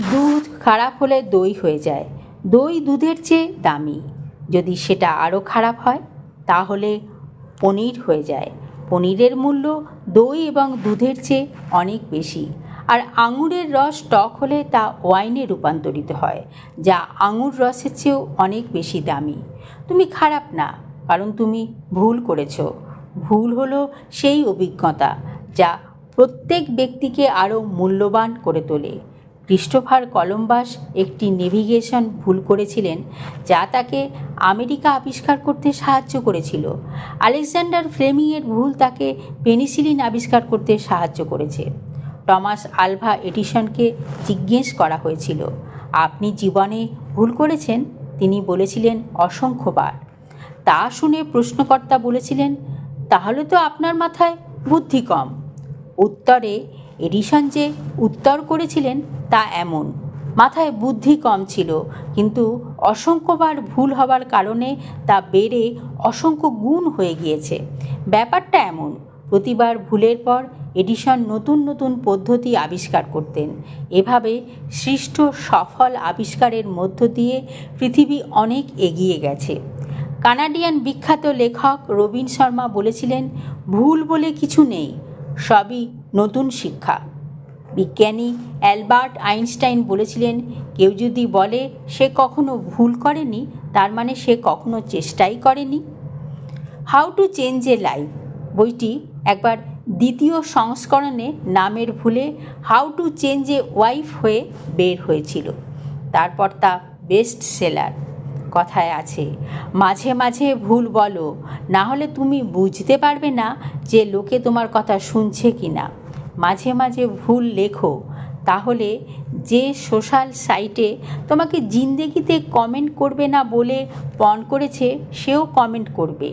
দুধ খারাপ হলে দই হয়ে যায়, দই দুধের চেয়ে দামি। যদি সেটা আরও খারাপ হয় তাহলে পনির হয়ে যায়। পনিরের মূল্য দই এবং দুধের চেয়ে অনেক বেশি। আর আঙুরের রস টক হলে তা ওয়াইনে রূপান্তরিত হয়, যা আঙুর রসের চেয়েও অনেক বেশি দামি। তুমি খারাপ না, কারণ তুমি ভুল করেছ। ভুল হলো সেই অভিজ্ঞতা যা প্রত্যেক ব্যক্তিকে আরও মূল্যবান করে তোলে। ক্রিস্টোফার কলম্বাস একটি নেভিগেশন ভুল করেছিলেন, যা তাকে আমেরিকা আবিষ্কার করতে সাহায্য করেছিল। আলেকজান্ডার ফ্লেমিংয়ের ভুল তাকে পেনিসিলিন আবিষ্কার করতে সাহায্য করেছে। টমাস আলভা এডিসনকে জিজ্ঞেস করা হয়েছিল, আপনি জীবনে ভুল করেছেন? তিনি বলেছিলেন, অসংখ্যবার। তা শুনে প্রশ্নকর্তা বলেছিলেন, তাহলে তো আপনার মাথায় বুদ্ধি কম। উত্তরে এডিসন যে উত্তর করেছিলেন তা এমন, মাথায় বুদ্ধি কম ছিল, কিন্তু অসংখ্যবার ভুল হবার কারণে তা বেড়ে অসংখ্য গুণ হয়ে গিয়েছে। ব্যাপারটা এমন, প্রতিবার ভুলের পর এডিসন নতুন নতুন পদ্ধতি আবিষ্কার করতেন। এভাবে সৃষ্ট সফল আবিষ্কারের মধ্য দিয়ে পৃথিবী অনেক এগিয়ে গেছে। কানাডিয়ান বিখ্যাত লেখক রবিন শর্মা বলেছিলেন, ভুল বলে কিছু নেই, সবই নতুন শিক্ষা। বিজ্ঞানী অ্যালবার্ট আইনস্টাইন বলেছিলেন, কেউ যদি বলে সে কখনো ভুল করেনি, তার মানে সে কখনো চেষ্টাই করেনি। How to change A life বইটি একবার দ্বিতীয় সংস্করণে নামের ভুলে how to change a wife হয়ে বের হয়েছিল। তারপর তা বেস্ট সেলার। কথায় আছে, মাঝে মাঝে ভুল বলো, না হলে তুমি বুঝতে পারবে না যে লোকে তোমার কথা শুনছে কি না। মাঝে মাঝে ভুল লেখো, তাহলে যে সোশ্যাল সাইটে তোমাকে জিন্দেগিতে কমেন্ট করবে না বলে পণ করেছে সেও কমেন্ট করবে।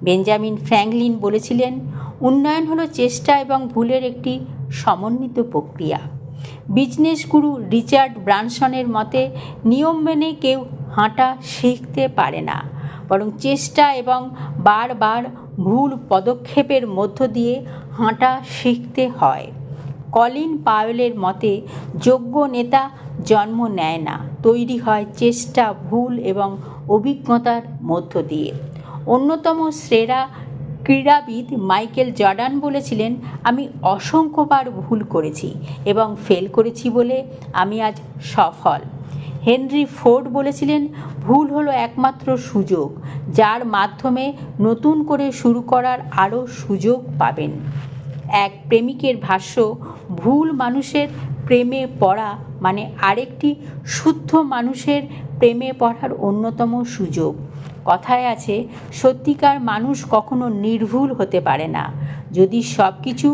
বেঞ্জামিন ফ্র্যাঙ্কলিন বলেছিলেন, উন্নয়ন হলো চেষ্টা এবং ভুলের একটি সমন্বিত প্রক্রিয়া। বিজনেস গুরু রিচার্ড ব্রানসনের মতে, নিয়ম মেনে কেউ হাঁটা শিখতে পারে না, বরং চেষ্টা এবং বারবার ভুল পদক্ষেপের মধ্য দিয়ে হাঁটা শিখতে হয়। কলিন পাওয়েলের মতে, যোগ্য নেতা জন্ম নেয় না, তৈরি হয় চেষ্টা, ভুল এবং অভিজ্ঞতার মধ্য দিয়ে। অন্যতম সেরা ক্রীড়াবিদ মাইকেল জর্ডান বলেছিলেন, আমি অসংখ্যবার ভুল করেছি এবং ফেল করেছি বলে আমি আজ সফল। হেনরি ফোর্ড বলেছিলেন, ভুল হলো একমাত্র সুযোগ, যার মাধ্যমে নতুন করে শুরু করার আরও সুযোগ পাবেন। এক প্রেমিকের ভাষ্য, ভুল মানুষের প্রেমে পড়া মানে আরেকটি শুদ্ধ মানুষের প্রেমে পড়ার অন্যতম সুযোগ। কথায় আছে, সত্যিকার মানুষ কখনো নির্ভুল হতে পারে না। যদি সব কিছু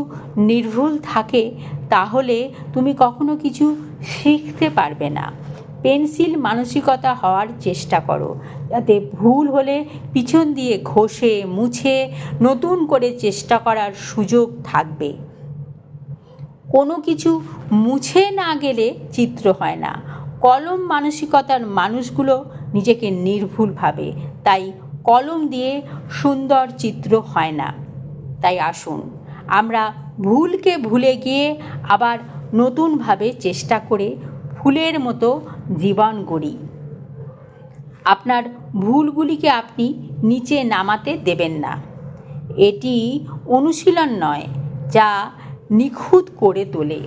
নির্ভুল থাকে তাহলে তুমি কখনো কিছু শিখতে পারবে না। পেন্সিল মানসিকতা হওয়ার চেষ্টা করো, যাতে ভুল হলে পিছন দিয়ে ঘষে মুছে নতুন করে চেষ্টা করার সুযোগ থাকবে। কোনো কিছু মুছে না গেলে চিত্র হয় না। কলম মানসিকতার মানুষগুলো নিজেকে নির্ভুল ভাবে, তাই কলম দিয়ে সুন্দর চিত্র হয় না। তাই আসুন আমরা ভুলকে ভুলে গিয়ে আবার নতুনভাবে চেষ্টা করে ফুলের মতো জীবন গড়ি। আপনার ভুলগুলিকে আপনি নিচে নামাতে দেবেন না। এটি অনুশীলন নয়, যা নিখুঁত করে তোলে।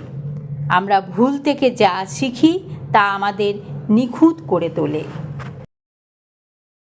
আমরা ভুল থেকে যা শিখি তা আমাদের নিখুঁত করে তোলে।